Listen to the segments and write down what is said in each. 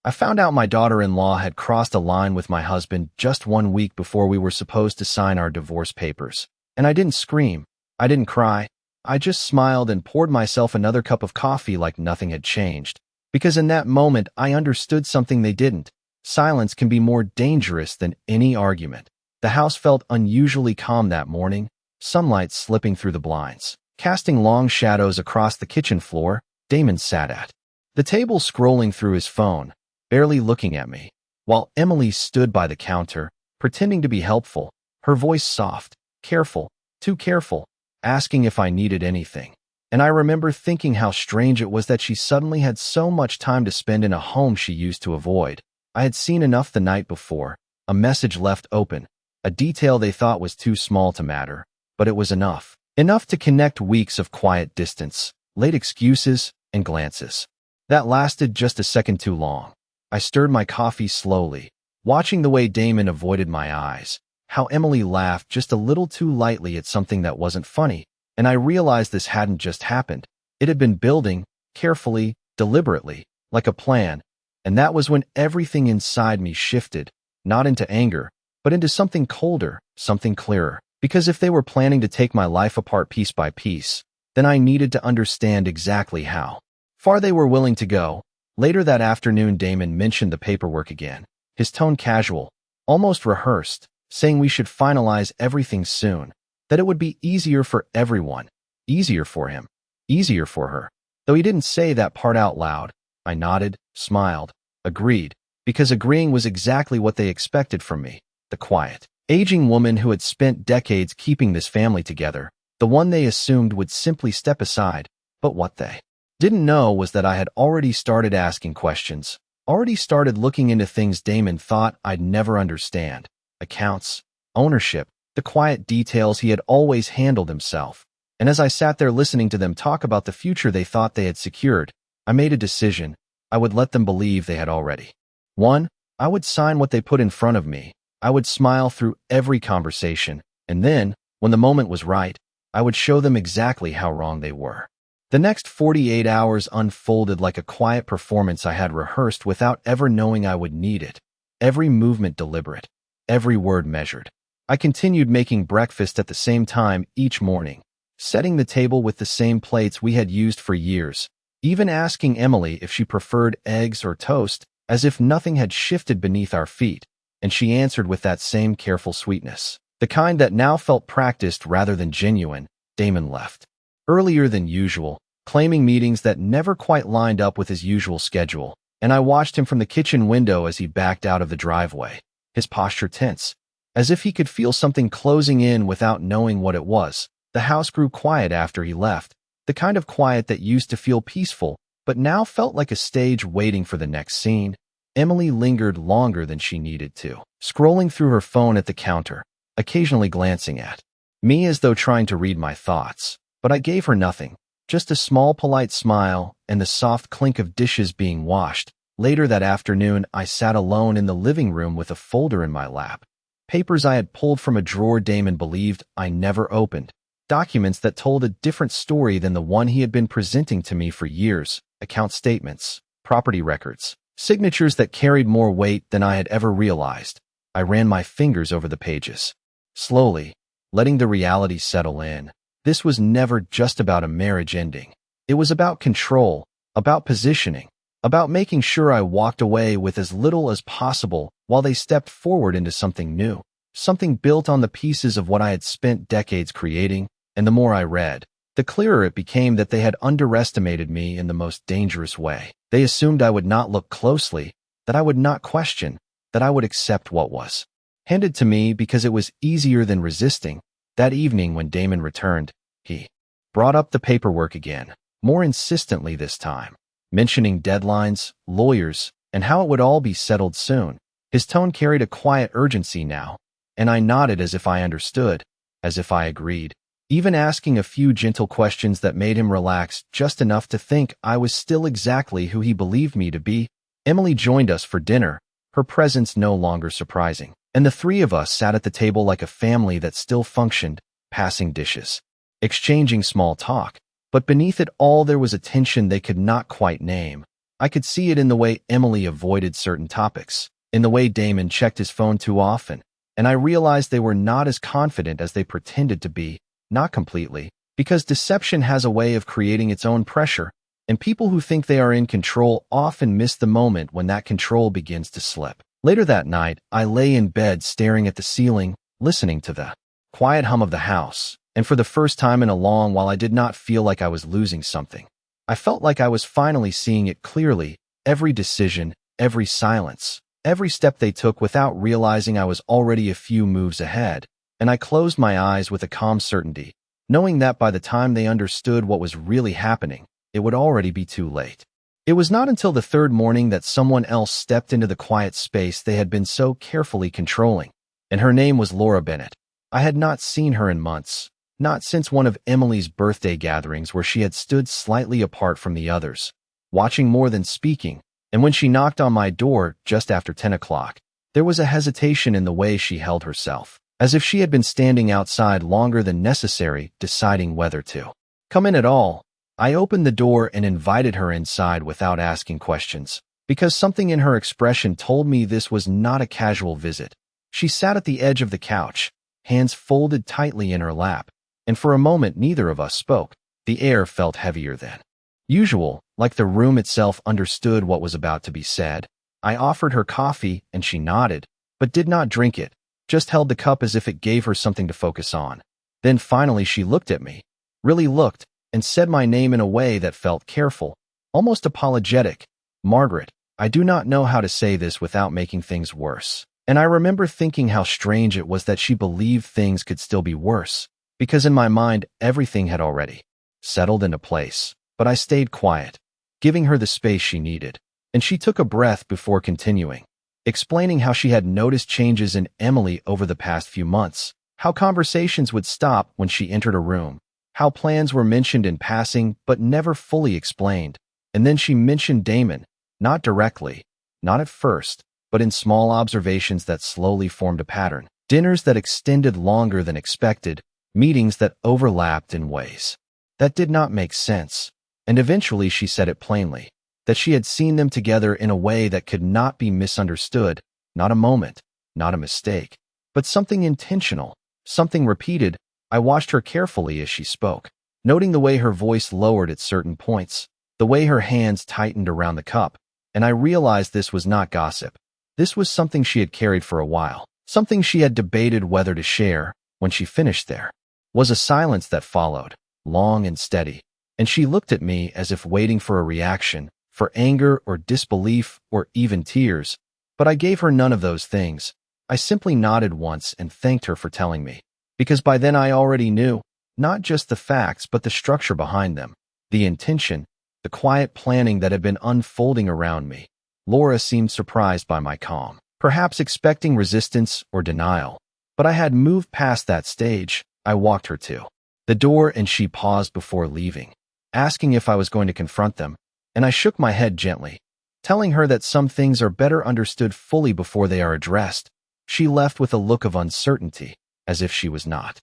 I found out my daughter-in-law had crossed a line with my husband just 1 week before we were supposed to sign our divorce papers. And I didn't scream. I didn't cry. I just smiled and poured myself another cup of coffee like nothing had changed. Because in that moment, I understood something they didn't. Silence can be more dangerous than any argument. The house felt unusually calm that morning, sunlight slipping through the blinds, casting long shadows across the kitchen floor. Damon sat at the table scrolling through his phone, barely looking at me, while Emily stood by the counter, pretending to be helpful, her voice soft, careful, too careful, asking if I needed anything. And I remember thinking how strange it was that she suddenly had so much time to spend in a home she used to avoid. I had seen enough the night before, a message left open, a detail they thought was too small to matter, but it was enough. Enough to connect weeks of quiet distance, late excuses, and glances. That lasted just a second too long. I stirred my coffee slowly, watching the way Damon avoided my eyes, how Emily laughed just a little too lightly at something that wasn't funny, and I realized this hadn't just happened. It had been building, carefully, deliberately, like a plan, and that was when everything inside me shifted, not into anger, but into something colder, something clearer. Because if they were planning to take my life apart piece by piece, then I needed to understand exactly how far they were willing to go. Later that afternoon, Damon mentioned the paperwork again, his tone casual, almost rehearsed, saying we should finalize everything soon, that it would be easier for everyone, easier for him, easier for her. Though he didn't say that part out loud, I nodded, smiled, agreed, because agreeing was exactly what they expected from me, the quiet, aging woman who had spent decades keeping this family together, the one they assumed would simply step aside. But what they didn't know was that I had already started asking questions, already started looking into things Damon thought I'd never understand, accounts, ownership, the quiet details he had always handled himself. And as I sat there listening to them talk about the future they thought they had secured, I made a decision. I would let them believe they had already. 1. I would sign what they put in front of me. I would smile through every conversation, and then, when the moment was right, I would show them exactly how wrong they were. The next 48 hours unfolded like a quiet performance I had rehearsed without ever knowing I would need it. Every movement deliberate, every word measured. I continued making breakfast at the same time each morning, setting the table with the same plates we had used for years, even asking Emily if she preferred eggs or toast, as if nothing had shifted beneath our feet, and she answered with that same careful sweetness, the kind that now felt practiced rather than genuine. Damon left earlier than usual, claiming meetings that never quite lined up with his usual schedule, and I watched him from the kitchen window as he backed out of the driveway, his posture tense, as if he could feel something closing in without knowing what it was. The house grew quiet after he left, the kind of quiet that used to feel peaceful, but now felt like a stage waiting for the next scene. Emily lingered longer than she needed to, scrolling through her phone at the counter, occasionally glancing at me as though trying to read my thoughts. But I gave her nothing, just a small polite smile and the soft clink of dishes being washed. Later that afternoon, I sat alone in the living room with a folder in my lap. Papers I had pulled from a drawer Damon believed I never opened. Documents that told a different story than the one he had been presenting to me for years. Account statements, property records, signatures that carried more weight than I had ever realized. I ran my fingers over the pages, slowly, letting the reality settle in. This was never just about a marriage ending. It was about control, about positioning, about making sure I walked away with as little as possible while they stepped forward into something new, something built on the pieces of what I had spent decades creating. And the more I read, the clearer it became that they had underestimated me in the most dangerous way. They assumed I would not look closely, that I would not question, that I would accept what was handed to me because it was easier than resisting. That evening when Damon returned, he brought up the paperwork again, more insistently this time, mentioning deadlines, lawyers, and how it would all be settled soon. His tone carried a quiet urgency now, and I nodded as if I understood, as if I agreed, even asking a few gentle questions that made him relax just enough to think I was still exactly who he believed me to be. Emily joined us for dinner, her presence no longer surprising, and the three of us sat at the table like a family that still functioned, passing dishes, exchanging small talk, but beneath it all there was a tension they could not quite name, I could see it in the way Emily avoided certain topics, in the way Damon checked his phone too often, and I realized they were not as confident as they pretended to be, not completely, because deception has a way of creating its own pressure, and people who think they are in control often miss the moment when that control begins to slip. Later that night, I lay in bed staring at the ceiling, listening to the quiet hum of the house, and for the first time in a long while I did not feel like I was losing something. I felt like I was finally seeing it clearly, every decision, every silence, every step they took without realizing I was already a few moves ahead, and I closed my eyes with a calm certainty, knowing that by the time they understood what was really happening, it would already be too late. It was not until the third morning that someone else stepped into the quiet space they had been so carefully controlling, and her name was Laura Bennett. I had not seen her in months, not since one of Emily's birthday gatherings where she had stood slightly apart from the others, watching more than speaking, and when she knocked on my door just after 10 o'clock, there was a hesitation in the way she held herself, as if she had been standing outside longer than necessary, deciding whether to come in at all. I opened the door and invited her inside without asking questions, because something in her expression told me this was not a casual visit. She sat at the edge of the couch, hands folded tightly in her lap, and for a moment neither of us spoke. The air felt heavier than usual, like the room itself understood what was about to be said. I offered her coffee, and she nodded, but did not drink it, just held the cup as if it gave her something to focus on. Then finally she looked at me, really looked, and said my name in a way that felt careful, almost apologetic. Margaret. I do not know how to say this without making things worse. And I remember thinking how strange it was that she believed things could still be worse, because in my mind everything had already settled into place. But I stayed quiet, giving her the space she needed, and she took a breath before continuing, explaining how she had noticed changes in Emily over the past few months, how conversations would stop when she entered a room, how plans were mentioned in passing but never fully explained, and then she mentioned Damon, not directly, not at first, but in small observations that slowly formed a pattern, dinners that extended longer than expected, meetings that overlapped in ways that did not make sense, and eventually she said it plainly, that she had seen them together in a way that could not be misunderstood, not a moment, not a mistake, but something intentional, something repeated. I watched her carefully as she spoke, noting the way her voice lowered at certain points, the way her hands tightened around the cup, and I realized this was not gossip. This was something she had carried for a while, something she had debated whether to share. When she finished, there was a silence that followed, long and steady, and she looked at me as if waiting for a reaction, for anger or disbelief or even tears, but I gave her none of those things. I simply nodded once and thanked her for telling me, because by then I already knew, not just the facts but the structure behind them, the intention, the quiet planning that had been unfolding around me. Laura seemed surprised by my calm, perhaps expecting resistance or denial, but I had moved past that stage. I walked her to the door and she paused before leaving, asking if I was going to confront them, and I shook my head gently, telling her that some things are better understood fully before they are addressed. She left with a look of uncertainty, as if she was not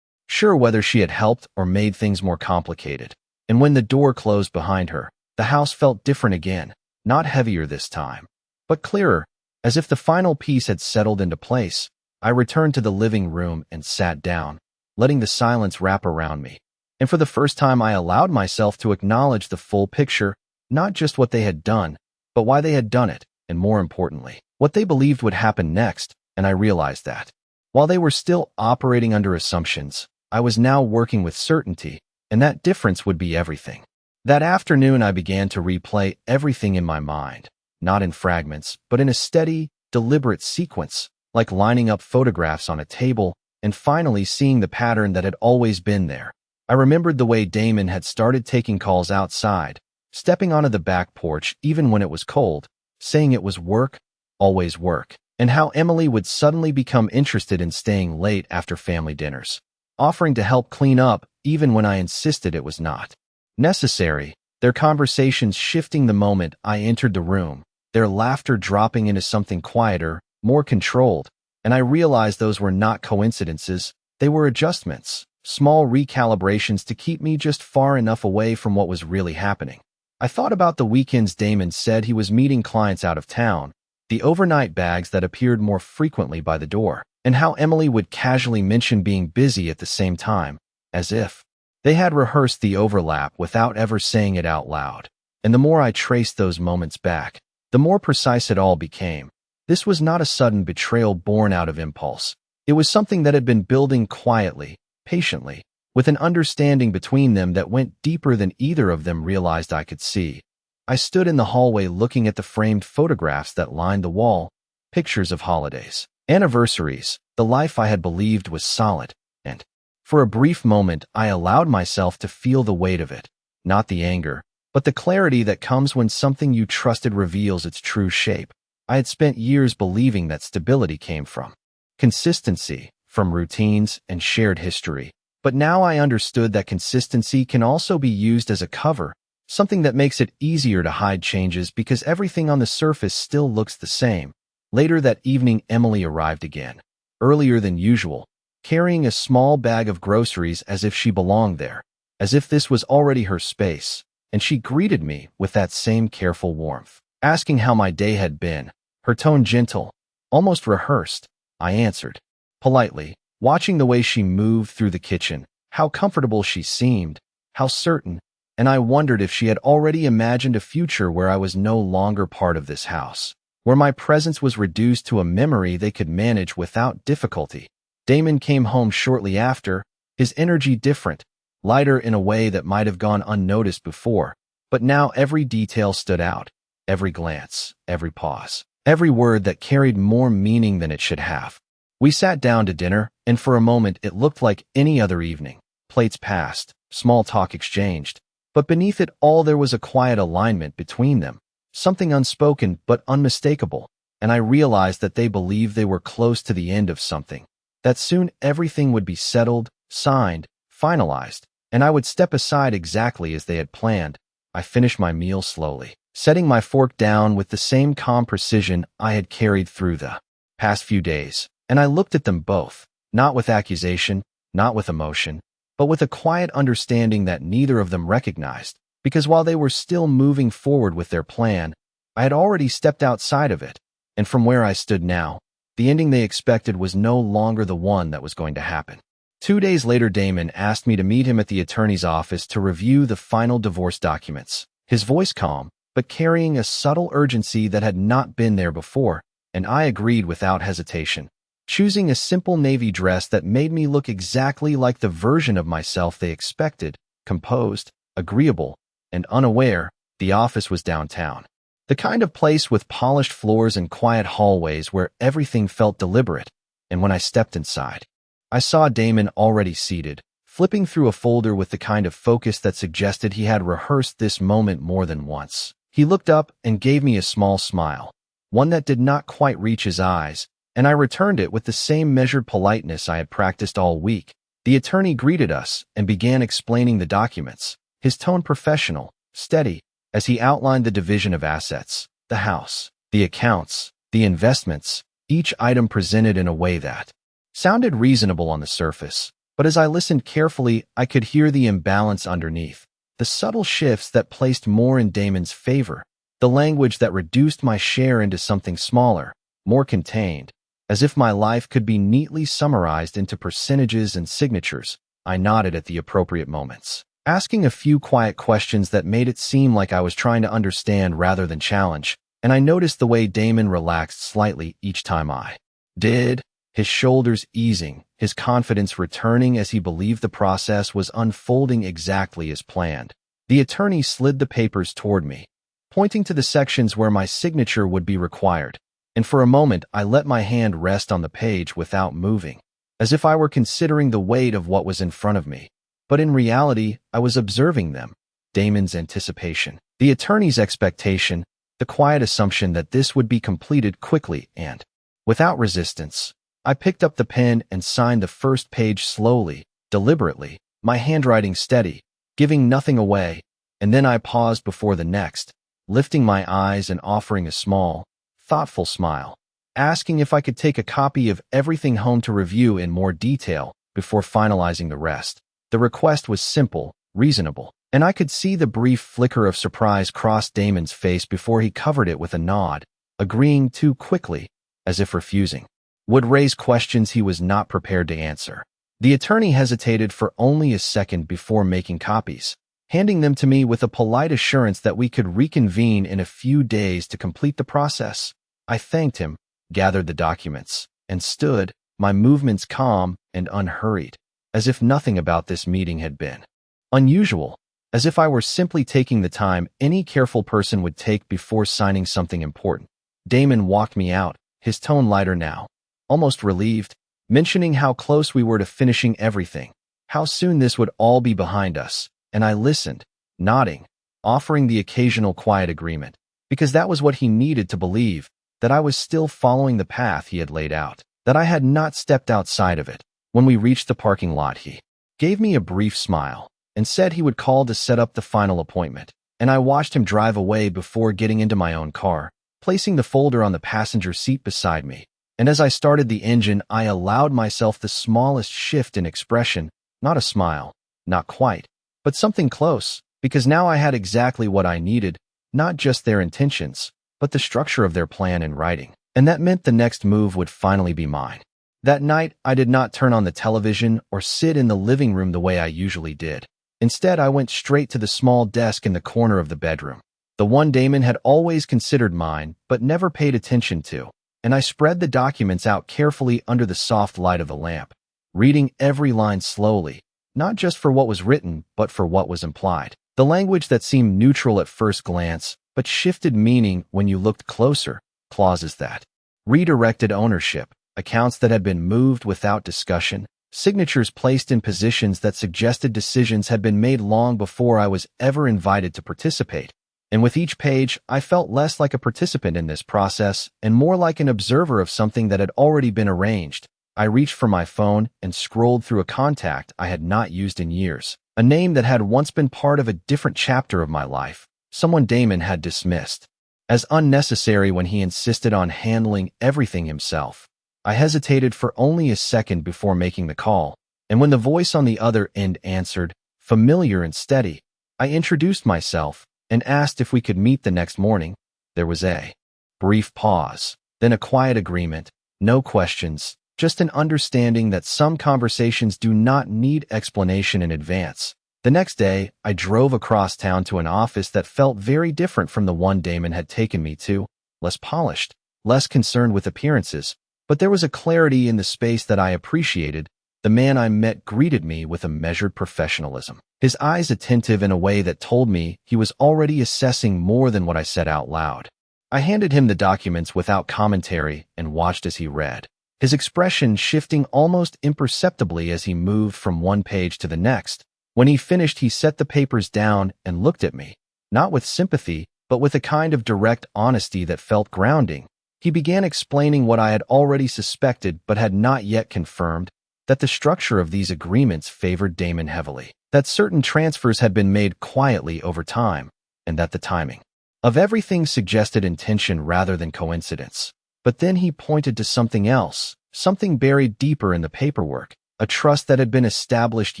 sure whether she had helped or made things more complicated. And when the door closed behind her, the house felt different again, not heavier this time, but clearer, as if the final piece had settled into place. I returned to the living room and sat down, letting the silence wrap around me. And for the first time I allowed myself to acknowledge the full picture, not just what they had done, but why they had done it, and more importantly, what they believed would happen next. And I realized that, while they were still operating under assumptions, I was now working with certainty, and that difference would be everything. That afternoon I began to replay everything in my mind, not in fragments, but in a steady, deliberate sequence, like lining up photographs on a table, and finally seeing the pattern that had always been there. I remembered the way Damon had started taking calls outside, stepping onto the back porch even when it was cold, saying it was work, always work, and how Emily would suddenly become interested in staying late after family dinners, offering to help clean up even when I insisted it was not necessary, their conversations shifting the moment I entered the room, their laughter dropping into something quieter, more controlled, and I realized those were not coincidences, they were adjustments, small recalibrations to keep me just far enough away from what was really happening. I thought about the weekends Damon said he was meeting clients out of town, the overnight bags that appeared more frequently by the door, and how Emily would casually mention being busy at the same time, as if they had rehearsed the overlap without ever saying it out loud. And the more I traced those moments back, the more precise it all became. This was not a sudden betrayal born out of impulse. It was something that had been building quietly, patiently, with an understanding between them that went deeper than either of them realized I could see. I stood in the hallway looking at the framed photographs that lined the wall, pictures of holidays, anniversaries, the life I had believed was solid, and for a brief moment I allowed myself to feel the weight of it, not the anger, but the clarity that comes when something you trusted reveals its true shape. I had spent years believing that stability came from consistency, from routines and shared history. But now I understood that consistency can also be used as a cover, something that makes it easier to hide changes because everything on the surface still looks the same. Later that evening, Emily arrived again, earlier than usual, carrying a small bag of groceries as if she belonged there, as if this was already her space, and she greeted me with that same careful warmth, asking how my day had been, her tone gentle, almost rehearsed. I answered, politely, watching the way she moved through the kitchen, how comfortable she seemed, how certain, and I wondered if she had already imagined a future where I was no longer part of this house, where my presence was reduced to a memory they could manage without difficulty. Damon came home shortly after, his energy different, lighter in a way that might have gone unnoticed before, but now every detail stood out, every glance, every pause, every word that carried more meaning than it should have. We sat down to dinner, and for a moment it looked like any other evening. Plates passed, small talk exchanged, but beneath it all there was a quiet alignment between them, something unspoken but unmistakable, and I realized that they believed they were close to the end of something, that soon everything would be settled, signed, finalized, and I would step aside exactly as they had planned. I finished my meal slowly, setting my fork down with the same calm precision I had carried through the past few days. And I looked at them both, not with accusation, not with emotion, but with a quiet understanding that neither of them recognized, because while they were still moving forward with their plan, I had already stepped outside of it, and from where I stood now, the ending they expected was no longer the one that was going to happen. 2 days later, Damon asked me to meet him at the attorney's office to review the final divorce documents, his voice calm, but carrying a subtle urgency that had not been there before, and I agreed without hesitation. Choosing a simple navy dress that made me look exactly like the version of myself they expected, composed, agreeable, and unaware, the office was downtown. The kind of place with polished floors and quiet hallways where everything felt deliberate, and when I stepped inside, I saw Damon already seated, flipping through a folder with the kind of focus that suggested he had rehearsed this moment more than once. He looked up and gave me a small smile, one that did not quite reach his eyes, and I returned it with the same measured politeness I had practiced all week. The attorney greeted us and began explaining the documents, his tone professional, steady, as he outlined the division of assets, the house, the accounts, the investments, each item presented in a way that sounded reasonable on the surface, but as I listened carefully, I could hear the imbalance underneath, the subtle shifts that placed more in Damon's favor, the language that reduced my share into something smaller, more contained, as if my life could be neatly summarized into percentages and signatures. I nodded at the appropriate moments, asking a few quiet questions that made it seem like I was trying to understand rather than challenge, and I noticed the way Damon relaxed slightly each time I did, his shoulders easing, his confidence returning as he believed the process was unfolding exactly as planned. The attorney slid the papers toward me, pointing to the sections where my signature would be required, and for a moment I let my hand rest on the page without moving, as if I were considering the weight of what was in front of me. But in reality, I was observing them, Damon's anticipation, the attorney's expectation, the quiet assumption that this would be completed quickly and without resistance. I picked up the pen and signed the first page slowly, deliberately, my handwriting steady, giving nothing away, and then I paused before the next, lifting my eyes and offering a small, thoughtful smile, asking if I could take a copy of everything home to review in more detail before finalizing the rest. The request was simple, reasonable, And I could see the brief flicker of surprise cross Damon's face before he covered it with a nod, agreeing too quickly, as if refusing would raise questions he was not prepared to answer. The attorney hesitated for only a second before making copies, handing them to me with a polite assurance that we could reconvene in a few days to complete the process. I thanked him, gathered the documents, and stood, my movements calm and unhurried, as if nothing about this meeting had been unusual, as if I were simply taking the time any careful person would take before signing something important. Damon walked me out, his tone lighter now, almost relieved, mentioning how close we were to finishing everything, how soon this would all be behind us, and I listened, nodding, offering the occasional quiet agreement, because that was what he needed to believe, that I was still following the path he had laid out, that I had not stepped outside of it. When we reached the parking lot, he gave me a brief smile and said he would call to set up the final appointment, and I watched him drive away before getting into my own car, placing the folder on the passenger seat beside me. And as I started the engine, I allowed myself the smallest shift in expression, not a smile, not quite, but something close, because now I had exactly what I needed, not just their intentions, but the structure of their plan in writing. And that meant the next move would finally be mine. That night, I did not turn on the television or sit in the living room the way I usually did. Instead, I went straight to the small desk in the corner of the bedroom, the one Damon had always considered mine but never paid attention to, and I spread the documents out carefully under the soft light of the lamp, reading every line slowly, not just for what was written, but for what was implied. The language that seemed neutral at first glance, but shifted meaning when you looked closer, clauses that redirected ownership, accounts that had been moved without discussion, signatures placed in positions that suggested decisions had been made long before I was ever invited to participate. And with each page, I felt less like a participant in this process and more like an observer of something that had already been arranged. I reached for my phone and scrolled through a contact I had not used in years, a name that had once been part of a different chapter of my life, someone Damon had dismissed as unnecessary when he insisted on handling everything himself. I hesitated for only a second before making the call, and when the voice on the other end answered, familiar and steady, I introduced myself and asked if we could meet the next morning. There was a brief pause, then a quiet agreement, no questions, just an understanding that some conversations do not need explanation in advance. The next day, I drove across town to an office that felt very different from the one Damon had taken me to, less polished, less concerned with appearances, but there was a clarity in the space that I appreciated. The man I met greeted me with a measured professionalism, his eyes attentive in a way that told me he was already assessing more than what I said out loud. I handed him the documents without commentary and watched as he read, his expression shifting almost imperceptibly as he moved from one page to the next. When he finished, he set the papers down and looked at me, not with sympathy, but with a kind of direct honesty that felt grounding. He began explaining what I had already suspected but had not yet confirmed, that the structure of these agreements favored Damon heavily, that certain transfers had been made quietly over time, and that the timing of everything suggested intention rather than coincidence. But then he pointed to something else, something buried deeper in the paperwork, a trust that had been established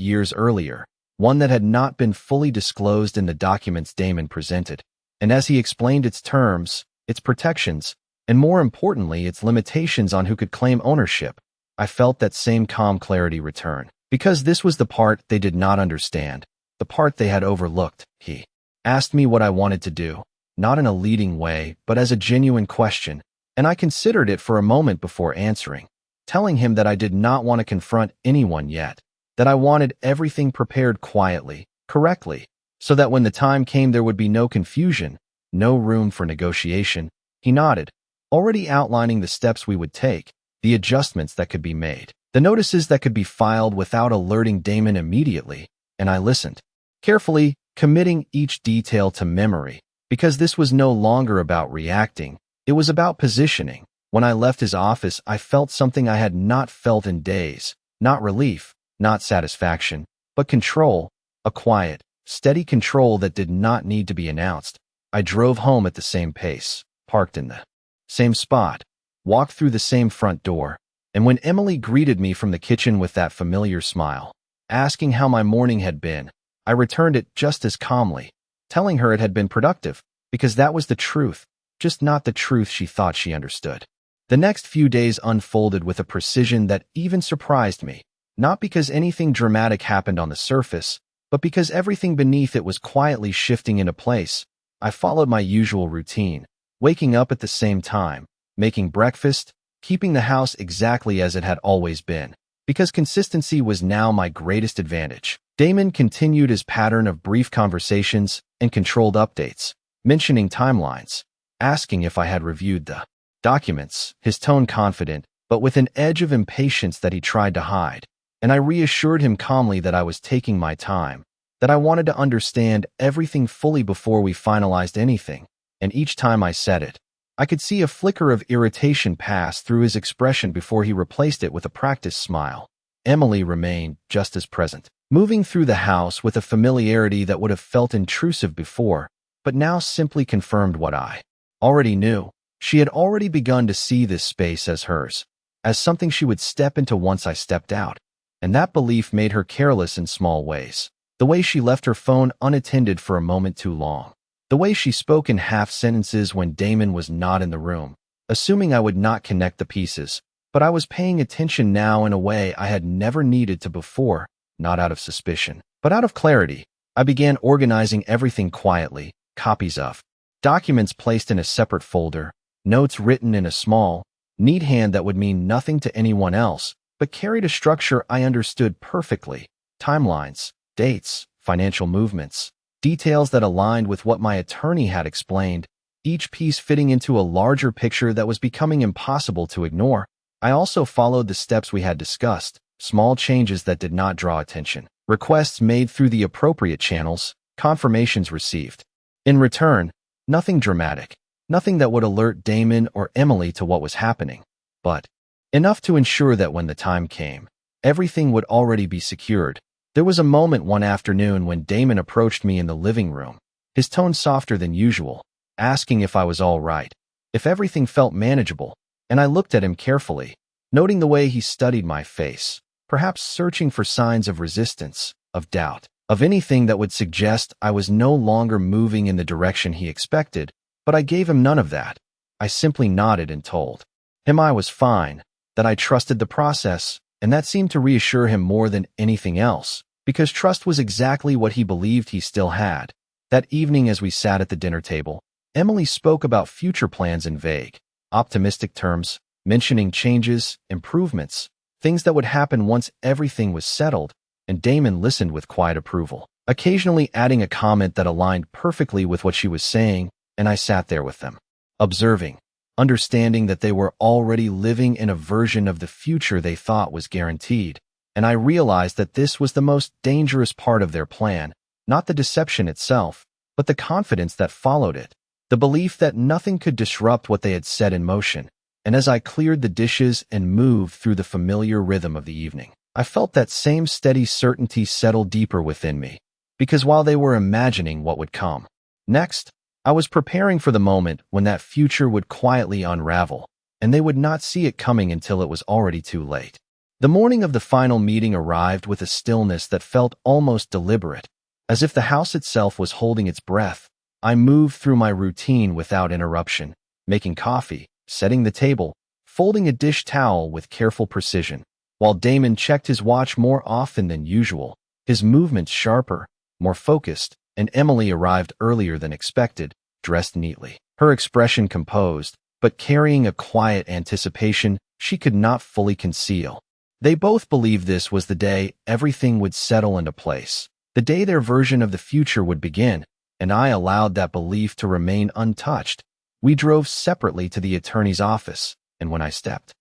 years earlier, one that had not been fully disclosed in the documents Damon presented. And as he explained its terms, its protections, and more importantly, its limitations on who could claim ownership, I felt that same calm clarity return. Because this was the part they did not understand, the part they had overlooked. He asked me what I wanted to do, not in a leading way, but as a genuine question, and I considered it for a moment before answering, telling him that I did not want to confront anyone yet, that I wanted everything prepared quietly, correctly, so that when the time came there would be no confusion, no room for negotiation. He nodded, already outlining the steps we would take, the adjustments that could be made, the notices that could be filed without alerting Damon immediately, and I listened, carefully, committing each detail to memory, because this was no longer about reacting, it was about positioning. When I left his office, I felt something I had not felt in days, not relief, not satisfaction, but control, a quiet, steady control that did not need to be announced. I drove home at the same pace, parked in the same spot, walked through the same front door, and when Emily greeted me from the kitchen with that familiar smile, asking how my morning had been, I returned it just as calmly, telling her it had been productive, because that was the truth, just not the truth she thought she understood. The next few days unfolded with a precision that even surprised me, not because anything dramatic happened on the surface, but because everything beneath it was quietly shifting into place. I followed my usual routine, waking up at the same time, making breakfast, keeping the house exactly as it had always been, because consistency was now my greatest advantage. Damon continued his pattern of brief conversations and controlled updates, mentioning timelines, asking if I had reviewed the documents, his tone confident, but with an edge of impatience that he tried to hide. And I reassured him calmly that I was taking my time, that I wanted to understand everything fully before we finalized anything. And each time I said it, I could see a flicker of irritation pass through his expression before he replaced it with a practiced smile. Emily remained just as present, moving through the house with a familiarity that would have felt intrusive before, but now simply confirmed what I already knew. She had already begun to see this space as hers, as something she would step into once I stepped out, and that belief made her careless in small ways. The way she left her phone unattended for a moment too long. The way she spoke in half sentences when Damon was not in the room, assuming I would not connect the pieces, but I was paying attention now in a way I had never needed to before, not out of suspicion, but out of clarity. I began organizing everything quietly, copies of documents placed in a separate folder, notes written in a small, neat hand that would mean nothing to anyone else, but carried a structure I understood perfectly, timelines, dates, financial movements, details that aligned with what my attorney had explained, each piece fitting into a larger picture that was becoming impossible to ignore. I also followed the steps we had discussed, small changes that did not draw attention, requests made through the appropriate channels, confirmations received. In return, nothing dramatic, nothing that would alert Damon or Emily to what was happening, but enough to ensure that when the time came, everything would already be secured. There was a moment one afternoon when Damon approached me in the living room, his tone softer than usual, asking if I was all right, if everything felt manageable, and I looked at him carefully, noting the way he studied my face, perhaps searching for signs of resistance, of doubt, of anything that would suggest I was no longer moving in the direction he expected, but I gave him none of that. I simply nodded and told him I was fine, that I trusted the process, and that seemed to reassure him more than anything else, because trust was exactly what he believed he still had. That evening as we sat at the dinner table, Emily spoke about future plans in vague, optimistic terms, mentioning changes, improvements, things that would happen once everything was settled, and Damon listened with quiet approval, occasionally adding a comment that aligned perfectly with what she was saying, and I sat there with them, observing, understanding that they were already living in a version of the future they thought was guaranteed, and I realized that this was the most dangerous part of their plan, not the deception itself, but the confidence that followed it, the belief that nothing could disrupt what they had set in motion. And as I cleared the dishes and moved through the familiar rhythm of the evening, I felt that same steady certainty settle deeper within me, because while they were imagining what would come next, I was preparing for the moment when that future would quietly unravel, and they would not see it coming until it was already too late. The morning of the final meeting arrived with a stillness that felt almost deliberate, as if the house itself was holding its breath. I moved through my routine without interruption, making coffee, setting the table, folding a dish towel with careful precision, while Damon checked his watch more often than usual, his movements sharper, more focused, and Emily arrived earlier than expected, dressed neatly, her expression composed, but carrying a quiet anticipation she could not fully conceal. They both believed this was the day everything would settle into place, the day their version of the future would begin, and I allowed that belief to remain untouched. We drove separately to the attorney's office, and when I stepped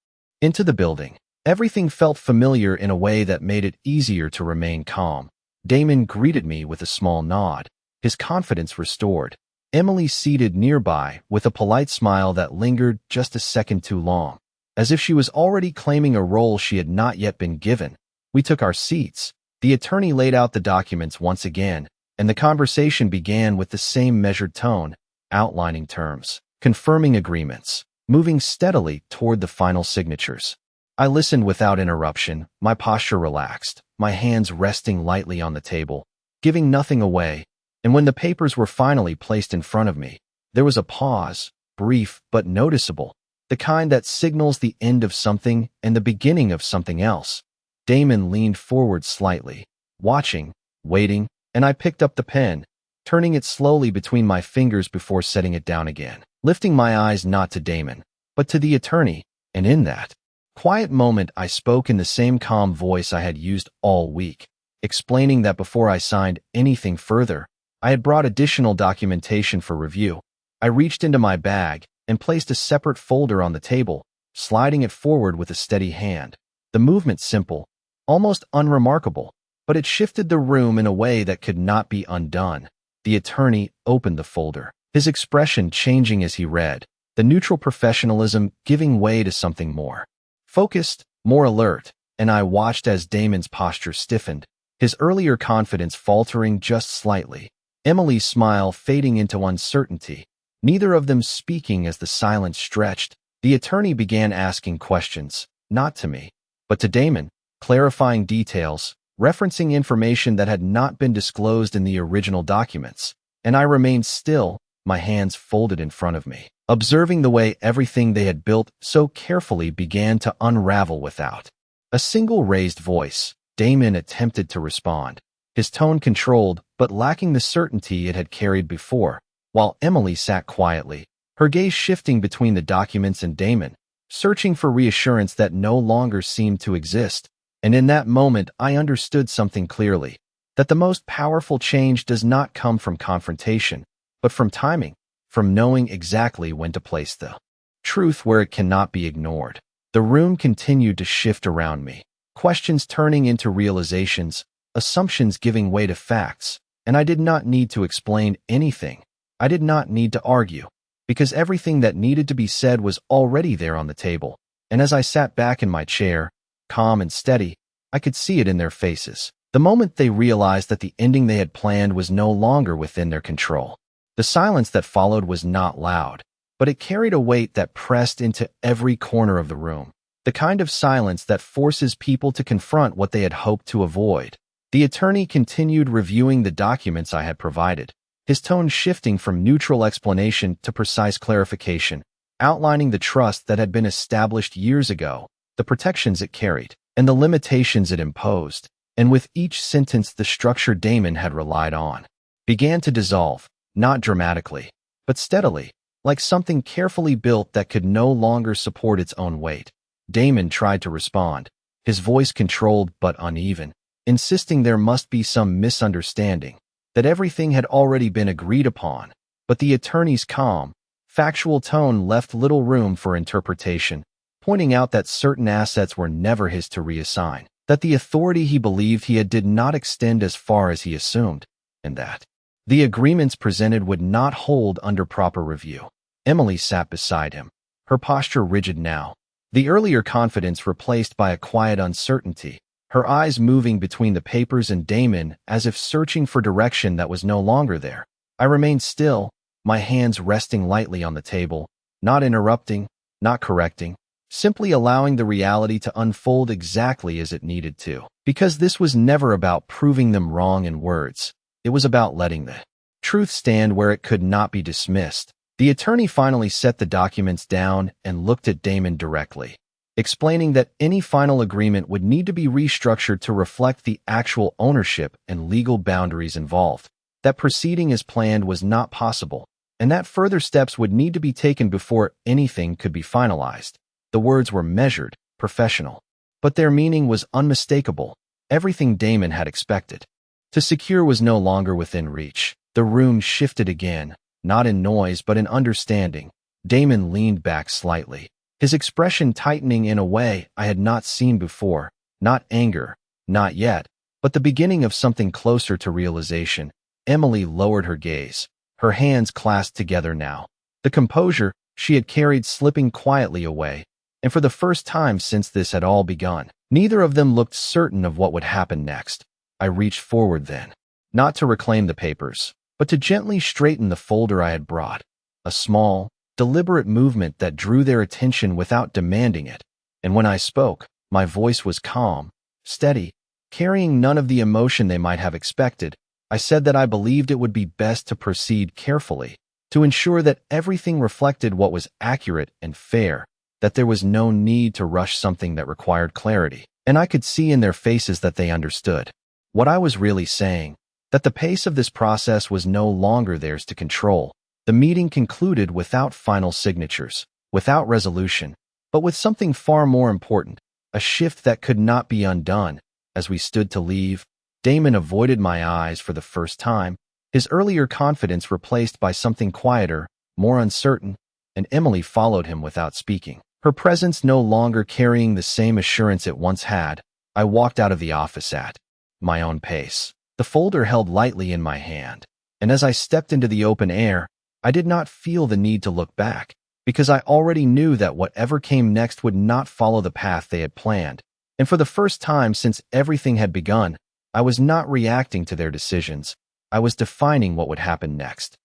into the building, everything felt familiar in a way that made it easier to remain calm. Damon greeted me with a small nod, his confidence restored. Emily seated nearby with a polite smile that lingered just a second too long, as if she was already claiming a role she had not yet been given. We took our seats. The attorney laid out the documents once again, and the conversation began with the same measured tone, outlining terms, confirming agreements, moving steadily toward the final signatures. I listened without interruption, my posture relaxed, my hands resting lightly on the table, giving nothing away, and when the papers were finally placed in front of me, there was a pause, brief but noticeable, the kind that signals the end of something and the beginning of something else. Damon leaned forward slightly, watching, waiting, and I picked up the pen, turning it slowly between my fingers before setting it down again, lifting my eyes not to Damon, but to the attorney, and in that quiet moment I spoke in the same calm voice I had used all week, explaining that before I signed anything further, I had brought additional documentation for review. I reached into my bag and placed a separate folder on the table, sliding it forward with a steady hand. The movement simple, almost unremarkable, but it shifted the room in a way that could not be undone. The attorney opened the folder, his expression changing as he read, the neutral professionalism giving way to something more focused, more alert, and I watched as Damon's posture stiffened, his earlier confidence faltering just slightly, Emily's smile fading into uncertainty, neither of them speaking as the silence stretched. The attorney began asking questions, not to me, but to Damon, clarifying details, referencing information that had not been disclosed in the original documents, and I remained still, my hands folded in front of me, observing the way everything they had built so carefully began to unravel without a single raised voice. Damon attempted to respond, his tone controlled but lacking the certainty it had carried before, while Emily sat quietly, her gaze shifting between the documents and Damon, searching for reassurance that no longer seemed to exist. And in that moment I understood something clearly, that the most powerful change does not come from confrontation, but from timing, from knowing exactly when to place the truth where it cannot be ignored. The room continued to shift around me, questions turning into realizations, assumptions giving way to facts, and I did not need to explain anything. I did not need to argue, because everything that needed to be said was already there on the table, and as I sat back in my chair, calm and steady, I could see it in their faces. The moment they realized that the ending they had planned was no longer within their control. The silence that followed was not loud, but it carried a weight that pressed into every corner of the room, the kind of silence that forces people to confront what they had hoped to avoid. The attorney continued reviewing the documents I had provided, his tone shifting from neutral explanation to precise clarification, outlining the trust that had been established years ago, the protections it carried, and the limitations it imposed. And with each sentence the structure Damon had relied on began to dissolve, not dramatically, but steadily, like something carefully built that could no longer support its own weight. Damon tried to respond, his voice controlled but uneven, insisting there must be some misunderstanding, that everything had already been agreed upon, but the attorney's calm, factual tone left little room for interpretation, pointing out that certain assets were never his to reassign, that the authority he believed he had did not extend as far as he assumed, and that the agreements presented would not hold under proper review. Emily sat beside him, her posture rigid now, the earlier confidence replaced by a quiet uncertainty, her eyes moving between the papers and Damon as if searching for direction that was no longer there. I remained still, my hands resting lightly on the table, not interrupting, not correcting, simply allowing the reality to unfold exactly as it needed to. Because this was never about proving them wrong in words. It was about letting the truth stand where it could not be dismissed. The attorney finally set the documents down and looked at Damon directly, explaining that any final agreement would need to be restructured to reflect the actual ownership and legal boundaries involved, that proceeding as planned was not possible, and that further steps would need to be taken before anything could be finalized. The words were measured, professional, but their meaning was unmistakable, everything Damon had expected. To secure was no longer within reach. The room shifted again, not in noise but in understanding. Damon leaned back slightly, his expression tightening in a way I had not seen before, not anger, not yet, but the beginning of something closer to realization. Emily lowered her gaze, her hands clasped together now, the composure she had carried slipping quietly away. And for the first time since this had all begun, neither of them looked certain of what would happen next. I reached forward then, not to reclaim the papers, but to gently straighten the folder I had brought, a small, deliberate movement that drew their attention without demanding it. And when I spoke, my voice was calm, steady, carrying none of the emotion they might have expected, I said that I believed it would be best to proceed carefully, to ensure that everything reflected what was accurate and fair, that there was no need to rush something that required clarity. And I could see in their faces that they understood what I was really saying, that the pace of this process was no longer theirs to control. The meeting concluded without final signatures, without resolution, but with something far more important, a shift that could not be undone. As we stood to leave, Damon avoided my eyes for the first time, his earlier confidence replaced by something quieter, more uncertain, and Emily followed him without speaking. Her presence no longer carrying the same assurance it once had. I walked out of the office at my own pace, the folder held lightly in my hand, and as I stepped into the open air, I did not feel the need to look back, because I already knew that whatever came next would not follow the path they had planned. And for the first time since everything had begun, I was not reacting to their decisions. I was defining what would happen next.